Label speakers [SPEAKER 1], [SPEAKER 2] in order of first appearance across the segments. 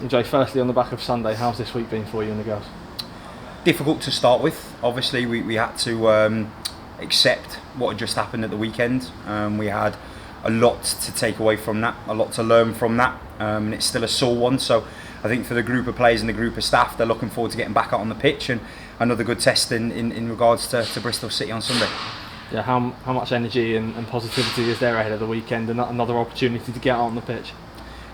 [SPEAKER 1] Jay, firstly on the back of Sunday, how's this week been for you and the girls?
[SPEAKER 2] Difficult to start with. Obviously we had to accept what had just happened at the weekend. We had a lot to take away from that, a lot to learn from that, and it's still a sore one. So I think for the group of players and the group of staff, they're looking forward to getting back out on the pitch, and another good test in regards to Bristol City on Sunday.
[SPEAKER 1] Yeah, how much energy and positivity is there ahead of the weekend, and another opportunity to get out on the pitch?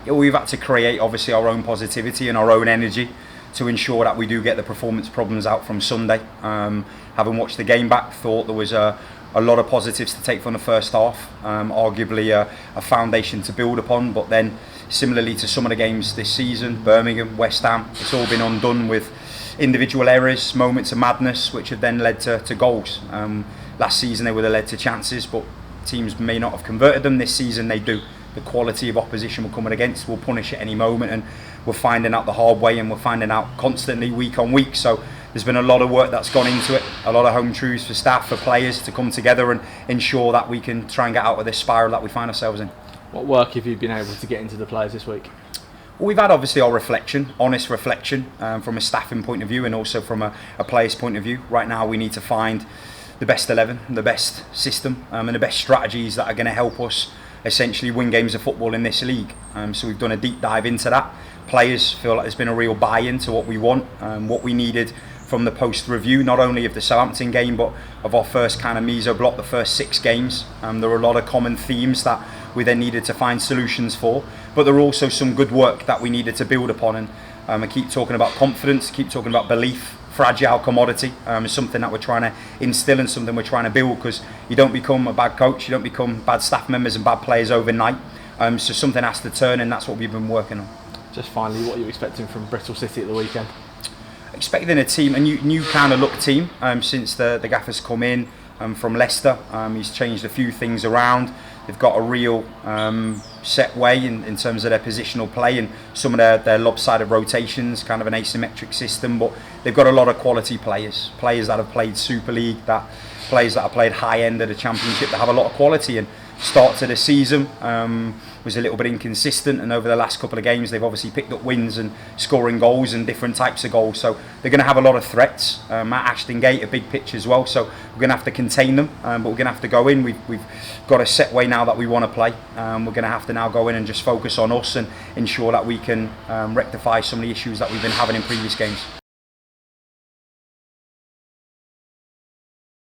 [SPEAKER 2] Yeah, we've had to create obviously our own positivity and our own energy to ensure that we do get the performance problems out from Sunday. Having watched the game back, thought there was a lot of positives to take from the first half, arguably a foundation to build upon, but then similarly to some of the games this season, Birmingham, West Ham, it's all been undone with individual errors, moments of madness, which have then led to goals. Last season they would have led to chances, but teams may not have converted them. This season they do. The quality of opposition we're coming against will punish at any moment, and we're finding out the hard way, and we're finding out constantly week on week. So there's been a lot of work that's gone into it, a lot of home truths for staff, for players to come together and ensure that we can try and get out of this spiral that we find ourselves in.
[SPEAKER 1] What work have you been able to get into the players this week?
[SPEAKER 2] Well, we've had obviously our reflection, honest reflection, from a staffing point of view and also from a player's point of view. Right now we need to find the best 11, the best system, and the best strategies that are going to help us essentially win games of football in this league. So we've done a deep dive into that. Players feel like there's been a real buy-in to what we want, what we needed from the post-review, not only of the Southampton game, but of our first kind of meso block, the first 6 games. There were a lot of common themes that we then needed to find solutions for, but there were also some good work that we needed to build upon. And I keep talking about confidence, keep talking about belief. Fragile commodity is something that we're trying to instill and something we're trying to build, because you don't become a bad coach, you don't become bad staff members and bad players overnight. So something has to turn, and that's what we've been working on.
[SPEAKER 1] Just finally, what are you expecting from Bristol City at the weekend?
[SPEAKER 2] Expecting a new kind of look team since the gaffer's come in from Leicester. He's changed a few things around. They've got a real set way in terms of their positional play and some of their lopsided rotations, kind of an asymmetric system, but they've got a lot of quality players that have played Super League, players that have played high end of the Championship, that have a lot of quality. And start to the season was a little bit inconsistent, and over the last couple of games they've obviously picked up wins and scoring goals and different types of goals, so they're going to have a lot of threats. At Ashton Gate, a big pitch as well, so we're going to have to contain them, but we're going to have to go in. We've got a set way now that we want to play. We're going to have to now go in and just focus on us and ensure that we can rectify some of the issues that we've been having in previous games.